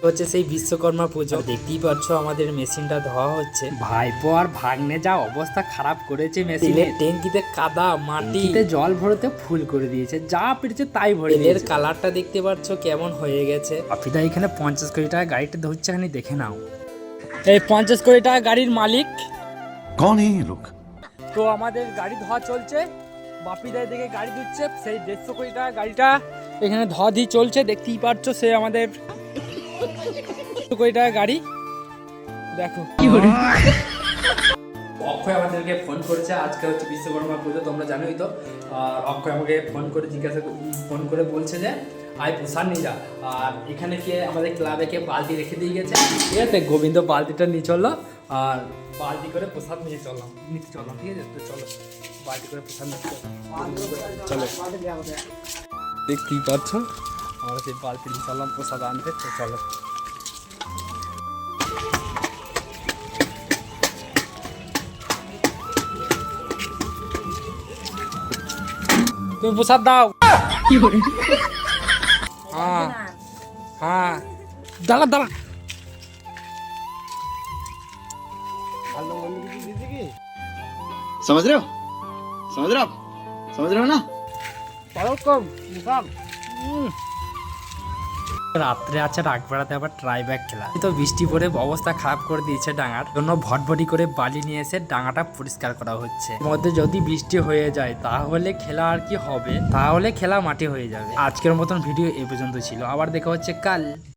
হচ্ছে সেই বিশ্বকর্মা পুজো। দেখতেই পাচ্ছ আমাদের মেশিনটা ধোয়া হচ্ছে। ভাইপো আর ভাগ্নে যা অবস্থা খারাপ করেছে মেশিনের। ট্যাঙ্কিতে কাদা মাটিতে জল ভরতে ফুল করে দিয়েছে, যা পেরেছে তাই ভরে তেলের দিয়েছে। কালারটা দেখতে পাচ্ছ কেমন হয়ে গেছে। আপিদা এখানে 50 কোটি টাকা গাড়িটা ধরছে, খানি দেখে নাও। এই 50 কোটি টাকা গাড়ির মালিক। कौन है ये लोग? তো আমাদের গাড়ি ধোয়া চলছে, বাপিদার দিকে গাড়ি ধুচ্ছে। সেই 150 কোটি টাকা গাড়িটা এখানে ধোয়া দিয়ে চলছে, দেখতেই পাচ্ছ। সে আমাদের 150 কোটি টাকা গাড়ি দেখো। অক্ষয় আমাদেরকে ফোন করেছে, আজকে হচ্ছে বিশ্বকর্মা পুজো, তোমরা জানোই তো। আর অক্ষয় আমাকে ফোন করে বলছে যে আয় প্রসাদ নিয়ে যা। আর এখানে কে আমাদের ক্লাবে কে বালতি রেখে দিয়ে গেছে, ঠিক আছে। গোবিন্দ বালতিটা নিয়ে চললো, আর বালতি করে প্রসাদ নিতে চললাম, ঠিক আছে। তো চলো বালতি করে প্রসাদ নিতে চলো। দেখতেই পাচ্ছ আমরা সেই বালতি নিয়ে চললাম প্রসাদ আনতে। তো চলো তুমি প্রসাদ দাও। হ্যাঁ হ্যাঁ, দাঁড়া দাঁড়া। समझ रहे हो आप समझ रहे हो ना। রাত্রে আছে রাগ বেড়াতে আবার ট্রাই ব্যাগ খেলা। তো বৃষ্টি পড়ে অবস্থা খারাপ করে দিয়েছে ডাঙার জন্য, ভটভটি করে বালি নিয়ে এসে ডাঙাটা পরিষ্কার করা হচ্ছে। মধ্যে যদি বৃষ্টি হয়ে যায় তাহলে খেলা আর কি হবে, তাহলে খেলা মাটি হয়ে যাবে। আজকের মতন ভিডিও এই পর্যন্ত ছিল, আবার দেখা হচ্ছে কাল।